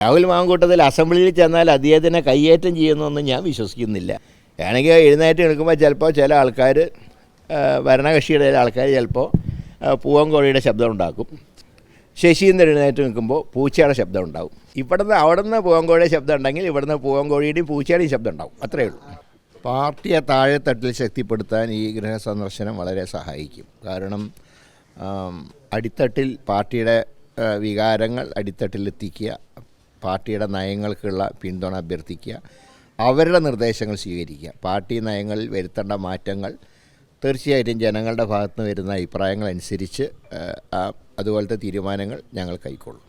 രാഹുൽ മാങ്കൂട്ടത്തിൽ അസംബ്ലിയിൽ ചെന്നാൽ അദ്ദേഹത്തിനെ കയ്യേറ്റം ചെയ്യുന്നൊന്നും ഞാൻ വിശ്വസിക്കുന്നില്ല. വേണമെങ്കിൽ എഴുന്നേറ്റ് നിൽക്കുമ്പോൾ ചിലപ്പോൾ ചില ആൾക്കാർ ഭരണകക്ഷിയുടെ ആൾക്കാർ ചിലപ്പോൾ പൂവൻകോഴിയുടെ ശബ്ദം ഉണ്ടാക്കും. ശശീന്ദ്രൻ എഴുന്നേറ്റ് നിൽക്കുമ്പോൾ പൂച്ചയുടെ ശബ്ദം ഉണ്ടാവും. അവിടെ നിന്ന് പൂവൻകോഴിയുടെ ശബ്ദം ഉണ്ടെങ്കിൽ ഇവിടുന്ന് പൂവൻകോഴിയുടെയും പൂച്ചയുടെയും ശബ്ദം ഉണ്ടാവും. അത്രയേ ഉള്ളൂ. പാർട്ടിയെ താഴെത്തട്ടിൽ ശക്തിപ്പെടുത്താൻ ഈ ഗൃഹസന്ദർശനം വളരെ സഹായിക്കും. കാരണം അടിത്തട്ടിൽ പാർട്ടിയുടെ വികാരങ്ങൾ അടിത്തട്ടിലെത്തിക്കുക, പാർട്ടിയുടെ നയങ്ങൾക്കുള്ള പിന്തുണ അഭ്യർത്ഥിക്കുക, അവരുടെ നിർദ്ദേശങ്ങൾ സ്വീകരിക്കുക. പാർട്ടി നയങ്ങളിൽ വരുത്തേണ്ട മാറ്റങ്ങൾ തീർച്ചയായിട്ടും ജനങ്ങളുടെ ഭാഗത്ത് നിന്ന് വരുന്ന അഭിപ്രായങ്ങൾ അനുസരിച്ച് അതുപോലത്തെ തീരുമാനങ്ങൾ ഞങ്ങൾ കൈക്കൊള്ളും.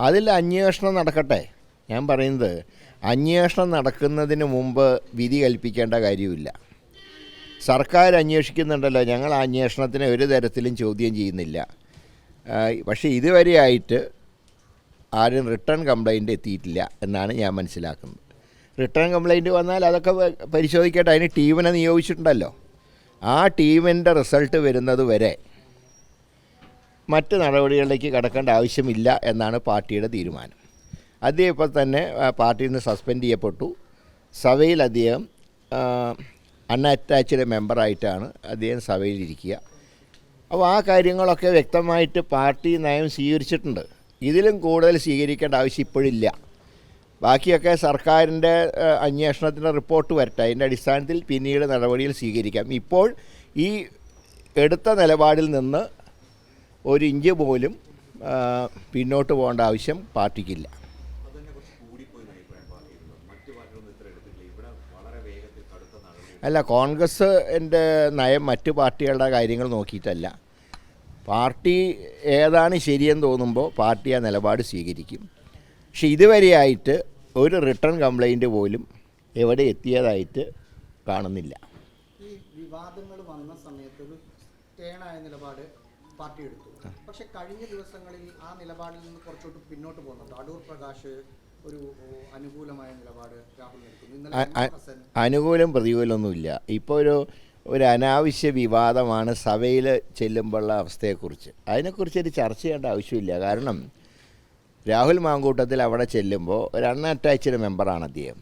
അതിൽ അന്വേഷണം നടക്കട്ടെ. ഞാൻ പറയുന്നത് അന്വേഷണം നടക്കുന്നതിന് മുമ്പ് വിധി കൽപ്പിക്കേണ്ട കാര്യമില്ല. സർക്കാർ അന്വേഷിക്കുന്നുണ്ടല്ലോ, ഞങ്ങൾ ആ അന്വേഷണത്തിനെ ഒരു തരത്തിലും ചോദ്യം ചെയ്യുന്നില്ല. പക്ഷേ ഇതുവരെയായിട്ട് ആരും റിട്ടേൺ കംപ്ലയിൻ്റ് എത്തിയിട്ടില്ല എന്നാണ് ഞാൻ മനസ്സിലാക്കുന്നത്. റിട്ടേൺ കംപ്ലയിൻറ്റ് വന്നാൽ അതൊക്കെ പരിശോധിക്കട്ടെ. അതിന് ടീമിനെ നിയോഗിച്ചിട്ടുണ്ടല്ലോ. ആ ടീമിൻ്റെ റിസൾട്ട് വരുന്നത് വരെ മറ്റ് നടപടികളിലേക്ക് കടക്കേണ്ട ആവശ്യമില്ല എന്നാണ് പാർട്ടിയുടെ തീരുമാനം. അദ്ദേഹം ഇപ്പോൾ തന്നെ പാർട്ടിയിൽ നിന്ന് സസ്പെൻഡ് ചെയ്യപ്പെട്ടു. സഭയിൽ അദ്ദേഹം അൺഅറ്റാച്ച്ഡ് മെമ്പറായിട്ടാണ് അദ്ദേഹം സഭയിലിരിക്കുക. അപ്പോൾ ആ കാര്യങ്ങളൊക്കെ വ്യക്തമായിട്ട് പാർട്ടി നയം സ്വീകരിച്ചിട്ടുണ്ട്. ഇതിലും കൂടുതൽ സ്വീകരിക്കേണ്ട ആവശ്യം ഇപ്പോഴില്ല. ബാക്കിയൊക്കെ സർക്കാരിൻ്റെ അന്വേഷണത്തിൻ്റെ റിപ്പോർട്ട് വരട്ടെ. അതിൻ്റെ അടിസ്ഥാനത്തിൽ പിന്നീട് നടപടികൾ സ്വീകരിക്കാം. ഇപ്പോൾ ഈ എടുത്ത നിലപാടിൽ നിന്ന് ഒരു ഇഞ്ച് പോലും പിന്നോട്ട് പോകേണ്ട ആവശ്യം പാർട്ടിക്കില്ല. അല്ല, കോൺഗ്രസിൻ്റെ നയം മറ്റു പാർട്ടികളുടെ കാര്യങ്ങൾ നോക്കിയിട്ടല്ല. പാർട്ടി ഏതാണ് ശരിയെന്ന് തോന്നുമ്പോൾ പാർട്ടി ആ നിലപാട് സ്വീകരിക്കും. പക്ഷെ ഇതുവരെയായിട്ട് ഒരു റിട്ടേൺ കംപ്ലയിൻറ്റ് പോലും എവിടെ എത്തിയതായിട്ട് കാണുന്നില്ല. ഈ വിവാദങ്ങൾ വന്ന സമയത്ത് ഒരു സ്റ്റേണായ നിലപാട് പാർട്ടി എടുത്തു. പക്ഷെ കഴിഞ്ഞ ദിവസങ്ങളിൽ ആ നിലപാടിൽ നിന്ന് കുറച്ചോട്ട് പിന്നോട്ട് പോകുന്നുണ്ട്. അടൂർ പ്രകാശ് ഒരു അനുകൂലമായ നിലപാട് രാഹുൽ എടുക്കുന്നു. അനുകൂലം പ്രതികൂലമൊന്നുമില്ല. ഇപ്പോൾ ഒരു അനാവശ്യ വിവാദമാണ് സഭയിൽ ചെല്ലുമ്പോഴുള്ള അവസ്ഥയെക്കുറിച്ച്. അതിനെക്കുറിച്ചൊരു ചർച്ച ചെയ്യേണ്ട ആവശ്യമില്ല. കാരണം രാഹുൽ മാങ്കൂട്ടത്തിൽ അവിടെ ചെല്ലുമ്പോൾ ഒരു അൺഅറ്റാച്ച്ഡ് മെമ്പറാണ് അദ്ദേഹം.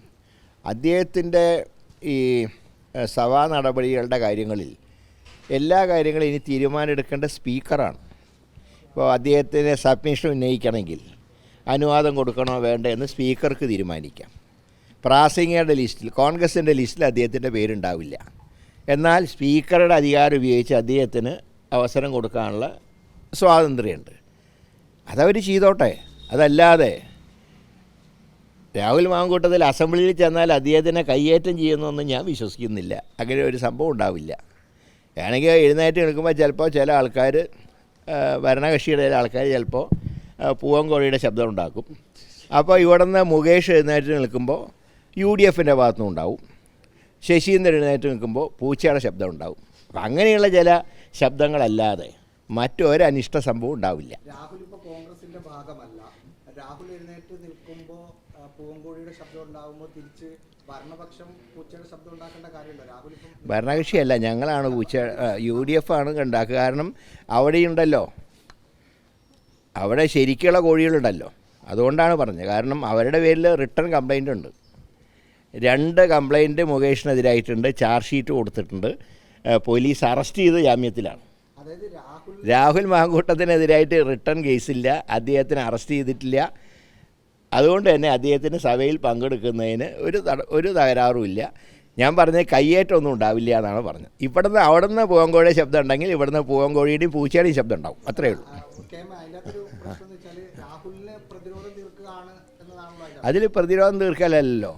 അദ്ദേഹത്തിൻ്റെ ഈ സഭാ നടപടികളുടെ കാര്യങ്ങളിൽ എല്ലാ കാര്യങ്ങളും ഇനി തീരുമാനമെടുക്കേണ്ട സ്പീക്കറാണ്. ഇപ്പോൾ അദ്ദേഹത്തിന് സബ്മിഷൻ ഉന്നയിക്കണമെങ്കിൽ അനുവാദം കൊടുക്കണോ വേണ്ടോ എന്ന് സ്പീക്കർക്ക് തീരുമാനിക്കാം. പ്രാസംഗികരുടെ ലിസ്റ്റിൽ, കോൺഗ്രസിൻ്റെ ലിസ്റ്റിൽ അദ്ദേഹത്തിൻ്റെ പേരുണ്ടാവില്ല. എന്നാൽ സ്പീക്കറുടെ അധികാരം ഉപയോഗിച്ച് അദ്ദേഹത്തിന് അവസരം കൊടുക്കാനുള്ള സ്വാതന്ത്ര്യമുണ്ട്. അതവർ ചെയ്തോട്ടെ. അതല്ലാതെ രാഹുൽ മാങ്കൂട്ടത്തിൽ അസംബ്ലിയിൽ ചെന്നാൽ അദ്ദേഹത്തിനെ കയ്യേറ്റം ചെയ്യുന്നൊന്നും ഞാൻ വിശ്വസിക്കുന്നില്ല. അങ്ങനെ ഒരു സംഭവം ഉണ്ടാവില്ല. വേണമെങ്കിൽ എഴുന്നേറ്റ് നിൽക്കുമ്പോൾ ചിലപ്പോൾ ചില ആൾക്കാർ ഭരണകക്ഷിയുടെ ആൾക്കാർ ചിലപ്പോൾ പൂവൻകോഴിയുടെ ശബ്ദം ഉണ്ടാക്കും. അപ്പോൾ ഇവിടെ നിന്ന് മുകേഷ് എഴുന്നേറ്റ് നിൽക്കുമ്പോൾ UDFൻ്റെ ഭാഗത്തുനിന്നും ഉണ്ടാവും. ശശീന്ദ്രൻ എഴുന്നേറ്റ് നിൽക്കുമ്പോൾ പൂച്ചയുടെ ശബ്ദം ഉണ്ടാവും. അപ്പം അങ്ങനെയുള്ള ചില ശബ്ദങ്ങളല്ലാതെ മറ്റൊരു അനിഷ്ട സംഭവം ഉണ്ടാവില്ല. രാഹുൽ ഇപ്പോൾ കോൺഗ്രസിൻ്റെ ഭാഗമല്ല. രാഹുൽ എഴുന്നേറ്റ് നിൽക്കുമ്പോൾ പൂവൻകോഴിയുടെ ശബ്ദം ഉണ്ടാകുമ്പോൾ തിരിച്ച് ഭരണപക്ഷം പൂച്ചയുടെ ശബ്ദം ഉണ്ടാക്കേണ്ട കാര്യമില്ല. രാഹുൽ ഇപ്പം ഭരണകക്ഷിയല്ല, ഞങ്ങളാണ് പൂച്ച. UDF ആണ് ഉണ്ടാക്കുക. കാരണം അവിടെയുണ്ടല്ലോ, അവിടെ ശരിക്കുള്ള കോഴികളുണ്ടല്ലോ. അതുകൊണ്ടാണ് പറഞ്ഞത്. കാരണം അവരുടെ പേരിൽ റിട്ടേൺ കംപ്ലയിൻ്റ് ഉണ്ട്. 2 കംപ്ലയിൻറ്റ് മുകേഷിനെതിരായിട്ടുണ്ട്. ചാർജ് ഷീറ്റ് കൊടുത്തിട്ടുണ്ട്. പോലീസ് അറസ്റ്റ് ചെയ്ത് ജാമ്യത്തിലാണ്. രാഹുൽ മാങ്കൂട്ടത്തിനെതിരായിട്ട് റിട്ടേൺ കേസില്ല. അദ്ദേഹത്തിന് അറസ്റ്റ് ചെയ്തിട്ടില്ല. അതുകൊണ്ട് തന്നെ അദ്ദേഹത്തിന് സഭയിൽ പങ്കെടുക്കുന്നതിന് ഒരു തകരാറുമില്ല. ഞാൻ പറഞ്ഞത് കയ്യേറ്റമൊന്നും ഉണ്ടാവില്ല എന്നാണ് പറഞ്ഞത്. അവിടെ നിന്ന് പൂവൻകോഴിയുടെ ശബ്ദം ഉണ്ടെങ്കിൽ ഇവിടുന്ന് പൂവൻകോഴിയുടെയും പൂച്ചയുടെയും ശബ്ദം ഉണ്ടാവും. അത്രയേ ഉള്ളൂ. അതിൽ പ്രതിരോധം തീർക്കലല്ലോ.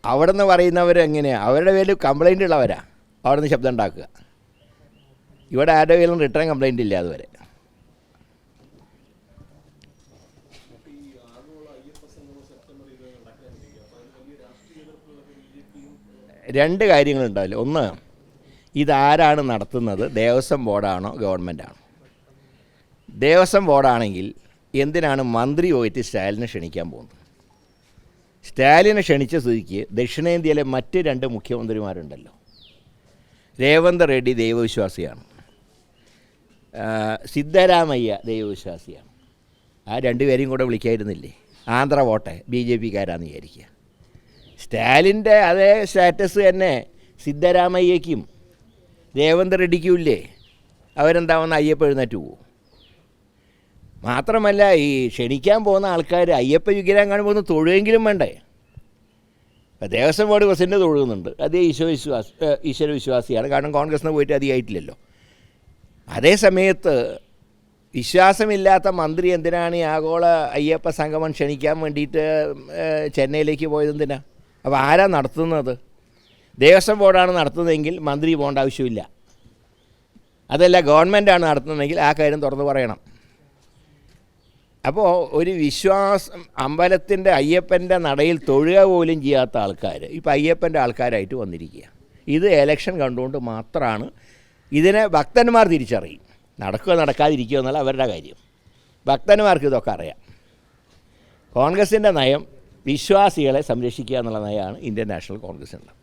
അവിടെ നിന്ന് പറയുന്നവരെങ്ങനെയാണ്? അവരുടെ പേരിൽ കംപ്ലയിൻ്റ് ഉള്ളവരാ അവിടെ നിന്ന് ശബ്ദം ഉണ്ടാക്കുക. ഇവിടെ ആരുടെ പേരിലും റിട്ടേൺ കംപ്ലയിൻ്റ് ഇല്ല അതുവരെ. രണ്ട് കാര്യങ്ങളുണ്ടാവില്ല. ഒന്ന്, ഇതാരാണ് നടത്തുന്നത്? ദേവസ്വം ബോർഡാണോ ഗവൺമെൻറ്റാണോ? ദേവസ്വം ബോർഡാണെങ്കിൽ എന്തിനാണ് മന്ത്രി പോയിട്ട് സ്റ്റാലിനെ ക്ഷണിക്കാൻ പോകുന്നത്? സ്റ്റാലിനെ ക്ഷണിച്ച സ്ഥിതിക്ക് ദക്ഷിണേന്ത്യയിലെ മറ്റ് 2 മുഖ്യമന്ത്രിമാരുണ്ടല്ലോ, രേവന്ത് റെഡ്ഡി ദൈവവിശ്വാസിയാണ്, സിദ്ധരാമയ്യ ദൈവവിശ്വാസിയാണ്. ആ രണ്ടുപേരെയും കൂടെ വിളിക്കായിരുന്നില്ലേ? ആന്ധ്ര വോട്ടെ BJPക്കാരാന്ന് വിചാരിക്കുക. സ്റ്റാലിൻ്റെ അതേ സ്റ്റാറ്റസ് തന്നെ സിദ്ധരാമയ്യയ്ക്കും രേവന്ത് റെഡ്ഡിക്കും ഇല്ലേ? അവരെന്താവുന്ന അയ്യപ്പ എഴുന്നേറ്റ് പോകും. മാത്രമല്ല, ഈ ക്ഷണിക്കാൻ പോകുന്ന ആൾക്കാർ അയ്യപ്പ വിഗ്രഹം കാണുമ്പോൾ ഒന്ന് തൊഴുകെങ്കിലും വേണ്ടേ? ദേവസ്വം ബോർഡ് പ്രസിഡന്റ് തൊഴുകുന്നുണ്ട്, അത് ഈശ്വരവിശ്വാസിയാണ്. കാരണം കോൺഗ്രസിന് പോയിട്ട് അധികമായിട്ടില്ലല്ലോ. അതേ സമയത്ത് വിശ്വാസമില്ലാത്ത മന്ത്രി എന്തിനാണ് ഈ ആഗോള അയ്യപ്പ സംഗമം ക്ഷണിക്കാൻ വേണ്ടിയിട്ട് ചെന്നൈയിലേക്ക് പോയത്? എന്തിനാ? അപ്പോൾ ആരാ നടത്തുന്നത്? ദേവസ്വം ബോർഡാണ് നടത്തുന്നതെങ്കിൽ മന്ത്രി പോകേണ്ട ആവശ്യമില്ല. അതല്ല, ഗവൺമെൻറ്റാണ് നടത്തുന്നതെങ്കിൽ ആ കാര്യം തുറന്ന് പറയണം. അപ്പോൾ ഒരു വിശ്വാസം, അമ്പലത്തിൻ്റെ അയ്യപ്പൻ്റെ നടയിൽ തൊഴുക പോലും ചെയ്യാത്ത ആൾക്കാർ ഇപ്പോൾ അയ്യപ്പൻ്റെ ആൾക്കാരായിട്ട് വന്നിരിക്കുക. ഇത് എലക്ഷൻ കണ്ടുകൊണ്ട് മാത്രമാണ്. ഇതിനെ ഭക്തന്മാർ തിരിച്ചറിയും. നടക്കുക നടക്കാതിരിക്കുക എന്നുള്ള അവരുടെ കാര്യം. ഭക്തന്മാർക്ക് ഇതൊക്കെ അറിയാം. കോൺഗ്രസിൻ്റെ നയം വിശ്വാസികളെ സംരക്ഷിക്കുക എന്നുള്ള നയമാണ് ഇന്ത്യൻ നാഷണൽ കോൺഗ്രസിനുള്ളത്.